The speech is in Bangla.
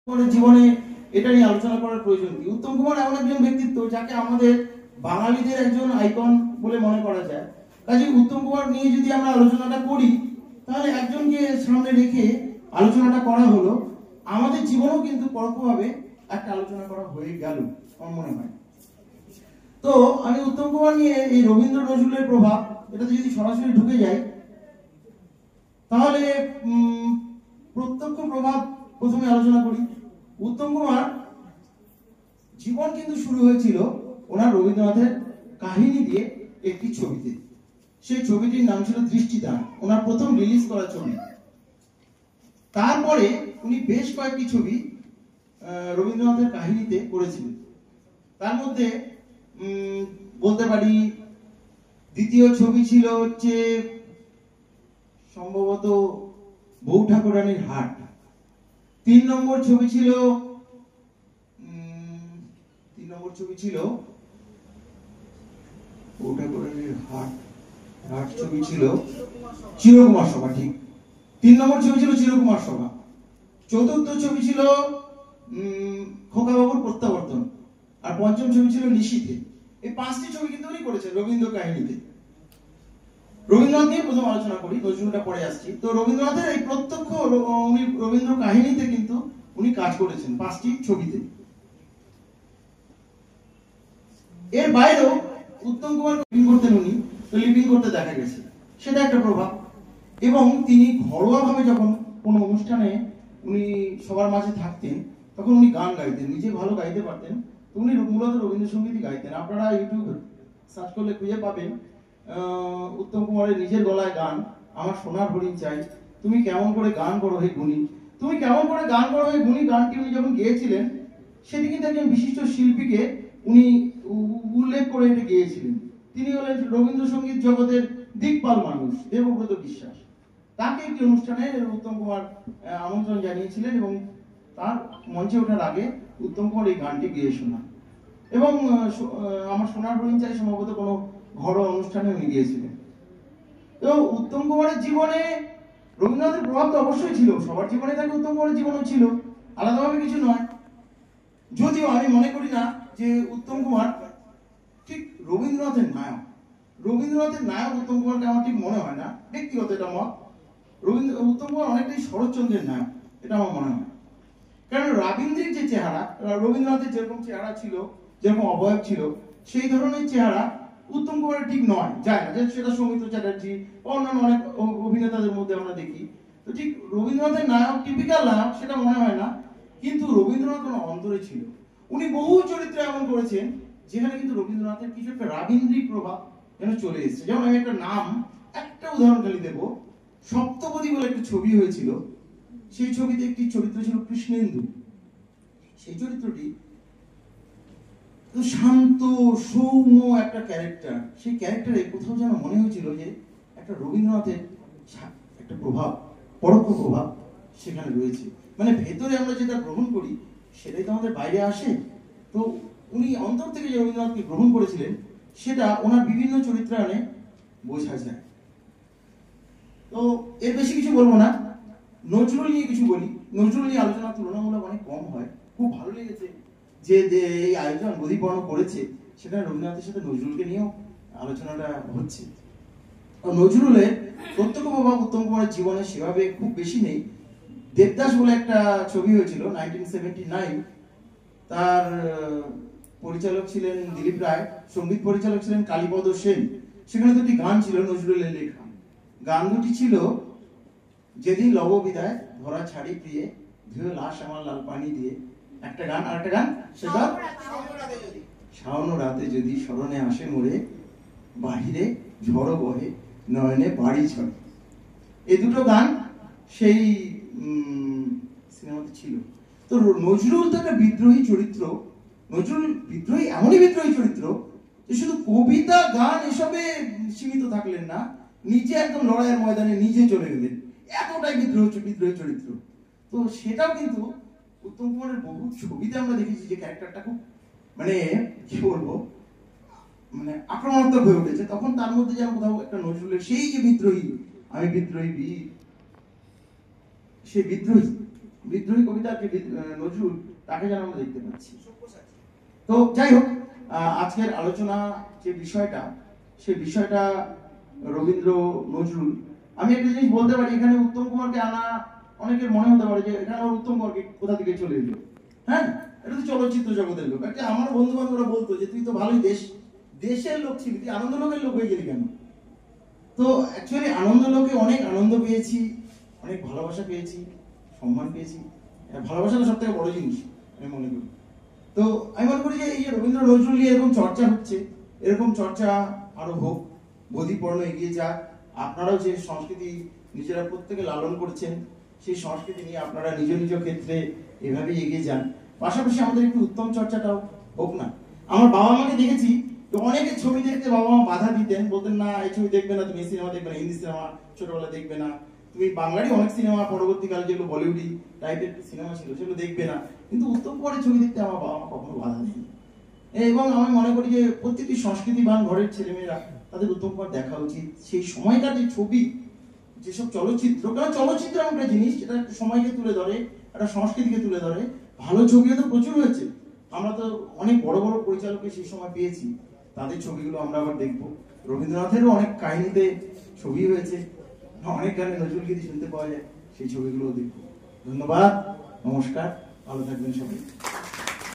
জীবনে এটা নিয়ে আলোচনা করার প্রয়োজন কি? উত্তম কুমার এমন একজন ব্যক্তিত্ব যাকে আমাদের বাঙালিদের একজন আইকন বলে মনে করা যায়। কাজে উত্তম কুমার নিয়ে যদি আমরা আলোচনাটা করি, তাহলে একজনকে সামনে রেখে আলোচনাটা করা হলো, আমাদের জীবনেও কিন্তু পরোক্ষভাবে একটা আলোচনা করা হয়ে গেল আমার মনে হয়। তো আমি উত্তম কুমার নিয়ে এই রবীন্দ্র নজরুলের প্রভাব, এটাতে যদি সরাসরি ঢুকে যাই, তাহলে প্রত্যক্ষ প্রভাব প্রথমে আলোচনা করি। উত্তম কুমার জীবন কিন্তু শুরু হয়েছিল ওনার রবীন্দ্রনাথের কাহিনী দিয়ে একটি ছবিতে। সেই ছবিটির নাম ছিল দৃষ্টিদান, ওনার প্রথম রিলিজ করা ছবি। তারপরে উনি বেশ কয়েকটি ছবি রবীন্দ্রনাথের কাহিনীতে করেছিলেন। তার মধ্যে বলতে পারি দ্বিতীয় ছবি ছিল হচ্ছে সম্ভবত বউ ঠাকুরানীর হাট। 3 নম্বর ছবি ছিল বউ ঠাকুরানীর হাট ছবি ছিল চিরকুমার সভা। ঠিক, 3 নম্বর ছবি ছিল চিরকুমার সভা। চতুর্থ ছবি ছিল খোকাবাবুর প্রত্যাবর্তন। আর পঞ্চম ছবি ছিল নিশীথে। এই 5টি ছবি কিন্তু উনি করেছেন রবীন্দ্র কাহিনীতে। রবীন্দ্রনাথ নিয়ে প্রথম আলোচনা করি, নজরুলটা পরে আসছি। তো রবীন্দ্রনাথের এই প্রত্যক্ষ উনি রবীন্দ্র কাহিনীতে কিন্তু উনি কাজ করেছেন 5টি ছবিতে। এর বাইরেও উত্তম কুমার লিপিং করতেন উনি, তো লিপিং করতে দেখা গেছে, সেটা একটা প্রভাব। এবং তিনি ঘরোয়াভাবে যখন কোনো অনুষ্ঠানে উনি সবার মাঝে থাকতেন, তখন উনি গান গাইতেন, নিজে ভালো গাইতে পারতেন। তো উনি মূলত রবীন্দ্রসঙ্গীতই গাইতেন। আপনারা ইউটিউব সার্চ করলে খুঁজে পাবেন উত্তম কুমারের নিজের গলায় গান, আমার সোনার হরিণ চাই, তুমি কেমন করে গান করো হে গুণী, তুমি কেমন করে গান করো হে গুণী গানটি উনি যখন গেয়েছিলেন, সেটি কিন্তু একজন বিশিষ্ট শিল্পীকে উনি উল্লেখ করে এটা গেয়েছিলেন। তিনি হলেন রবীন্দ্রসঙ্গীত জগতের দিকপাল মানুষ দেবব্রত বিশ্বাস। তাকে একটি অনুষ্ঠানে উত্তম কুমার আমন্ত্রণ জানিয়েছিলেন এবং তার মঞ্চে ওঠার আগে উত্তম কুমার এই গানটি গেয়ে শোনান। এবং আমার সোনার হরিণ চাই সম্ভবত কোনো ঘরোয়া অনুষ্ঠানে উনি গিয়েছিলেন। তো উত্তম কুমারের জীবনে রবীন্দ্রনাথের প্রভাব তো অবশ্যই ছিল, সবার জীবনে থাকে, উত্তম কুমারের জীবনেও ছিল, আলাদাভাবে কিছু নয়। যদিও আমি মনে করি না যে উত্তম কুমার ঠিক রবীন্দ্রনাথের নায়ক। রবীন্দ্রনাথের নায়ক উত্তম কুমারকে আমার ঠিক মনে হয় না, ব্যক্তিগত এটা মত। উত্তম কুমার অনেকটাই শরৎচন্দ্রের নায়ক, এটা আমার মনে হয়। কারণ রাবীন্দ্রিক যে চেহারা, রবীন্দ্রনাথের যেরকম চেহারা ছিল, যেরকম অবয়ব ছিল, সেই ধরনের চেহারা উত্তম কুমারের ঠিক নয়, যায় না। সেটা সৌমিত্র চ্যাটার্জি, অন্যান্য অনেক অভিনেতাদের মধ্যে আমরা দেখি। তো ঠিক রবীন্দ্রনাথের নায়ক, টিপিক্যাল নায়ক, সেটা মনে হয় না। কিন্তু রবীন্দ্রনাথ কোনো অন্তরে ছিল। উনি বহু চরিত্র এমন করেছেন যেখানে কিন্তু রবীন্দ্রনাথের কিছু একটা রাবীন্দ্রিক প্রভাব যেন চলে এসেছে। যেমন আমি একটা উদাহরণ খালি দেব। সপ্তপদী বলে একটা ছবি হয়েছিল, সেই ছবিতে একটি চরিত্র ছিল কৃষ্ণেন্দু। সেই চরিত্রটি শান্ত সৌম্য একটা ক্যারেক্টার। সেই ক্যারেক্টারে কোথাও যেন মনে হয়েছিল যে একটা রবীন্দ্রনাথের একটা প্রভাব, পরোক্ষ প্রভাব সেখানে রয়েছে। মানে ভেতরে আমরা যেটা গ্রহণ করি সেটাই তো আমাদের বাইরে আসে। তো উনি অন্তর থেকে যে রবীন্দ্রনাথকে গ্রহণ করেছিলেন, সেটা ওনার বিভিন্ন চরিত্রায়নে বোঝা যায়। তো এর বেশি কিছু বলবো না, নজরুল নিয়ে কিছু বলি। নজরুল নিয়ে আলোচনা তুলনামূলক অনেক কম হয়। খুব ভালো লেগেছে যে এই আয়োজন গদিপর্ণ করেছে, সেখানে রবীন্দ্রনাথের সাথে নজরুলকে নিয়েও আলোচনাটা হচ্ছে। নজরুলের প্রত্যক্ষ প্রভাব উত্তম কুমারের জীবনে সেভাবে খুব বেশি নেই। দেবদাস বলে একটা ছবি হয়েছিল 1979, তার পরিচালক ছিলেন দিলীপ রায়, সঙ্গীত পরিচালক ছিলেন কালীপদ সেন। সেখানে 2টি গান ছিল নজরুলের লেখা। গান দুটি ছিল যেদিন লব বিদায় ধরা ছাড়ি প্রিয়ে ধুয়ে লাশ আমার লাল পানি দিয়ে, একটা গান। আর একটা গান সেটা শাওন রাতে যদি স্মরণে আসে মোরে, বাহিরে ঝড় বহে নয়নে বাড়ি ঝড়ে। এই দুটো গান সেই সিনেমাতে ছিল। তো নজরুল তো একটা বিদ্রোহী চরিত্র। নজরুল বিদ্রোহী, এমনই বিদ্রোহী চরিত্র যে শুধু কবিতা গান এসবে সীমিত থাকলেন না, নিজে একদম লড়াইয়ের ময়দানে নিজে চলে গেলেন, এতটাই বিদ্রোহী চরিত্র। তো সেটাও কিন্তু উত্তম কুমারের বহু ছবিতে আমরা দেখেছি যে ক্যারেক্টারটা খুব মানে কি বলবো, মানে আক্রমণাত্মক হয়ে উঠেছে। তখন তার মধ্যে যেন কোথাও একটা নজরুলের সেই যে বিদ্রোহী, আমি বিদ্রোহী বীর, সেই বিদ্রোহী বিদ্রোহী কবিতার যে নজরুল, তাকে যেন আমরা দেখতে পাচ্ছি। তো যাই হোক, আজকের আলোচনা যে বিষয়টা, সেই বিষয়টা রবীন্দ্র নজরুল। আমি একটা জিনিস বলতে পারি, এখানে উত্তম কুমারকে আনা অনেকের মনে হতে পারে যে এখানে উত্তম কুমারকে কোথা থেকে চলে এলো। হ্যাঁ, এটা তো চলচ্চিত্র জগতের লোক। একটা আমার বন্ধু বান্ধবরা বলতো যে তুই তো ভালোই দেশের লোক ছিলি, তুই আনন্দ লোকের লোক হয়ে গেলি কেন? তো অ্যাকচুয়ালি আনন্দ লোকে অনেক আনন্দ পেয়েছি, অনেক ভালোবাসা পেয়েছি, সম্মান পেয়েছি। ভালোবাসাটা সব থেকে বড় জিনিস আমি মনে করি। তো আমি মনে করি যে এই যে রবীন্দ্র নজরুল নিয়ে এরকম চর্চা হচ্ছে, এরকম চর্চা আরো হোক, গতিপূর্ণ এগিয়ে যাক। আপনারাও যে সংস্কৃতি নিজেরা প্রত্যেকে লালন করছেন, সেই সংস্কৃতি নিয়ে আপনারা নিজ নিজ ক্ষেত্রে এভাবেই এগিয়ে যান। পাশাপাশি আমাদের একটু উত্তম চর্চাটাও হোক না। আমার বাবা মাকে দেখেছি অনেকে ছবি দেখতে বাবা মা বাধা দিতেন, বলতেন না এই ছবি দেখবে না, তুমি এই সিনেমা দেখবে না, হিন্দি সিনেমা ছোটবেলা দেখবে না, তুমি বাংলারই অনেক সিনেমা পরবর্তীকালে যেগুলো বলিউডি টাইপের সিনেমা ছিল সেগুলো দেখবে না। কিন্তু উত্তম কুমারের ছবি দেখতে আমার বাবা মা কখনো বাধা দেয়নি। এবং আমি মনে করি যে প্রত্যেকটি সংস্কৃতিবান ঘরের ছেলেমেয়েরা তাদের উত্তম কুমার দেখা উচিত। সেই সময়কার যে ছবি, যেসব চলচ্চিত্র, কারণ চলচ্চিত্র এমন একটা জিনিস যেটা একটা সময়কে তুলে ধরে, একটা সংস্কৃতিকে তুলে ধরে। ভালো ছবিও তো প্রচুর হয়েছে, আমরা তো অনেক বড় বড় পরিচালককে সেই সময় পেয়েছি, তাদের ছবিগুলো আমরা আবার দেখবো। রবীন্দ্রনাথেরও অনেক কাহিনীতে ছবি হয়েছে, অনেক গানে নজরুল গীতি শুনতে পাওয়া যায়, সেই ছবিগুলো দেখবো। ধন্যবাদ, নমস্কার, ভালো থাকবেন সবাই।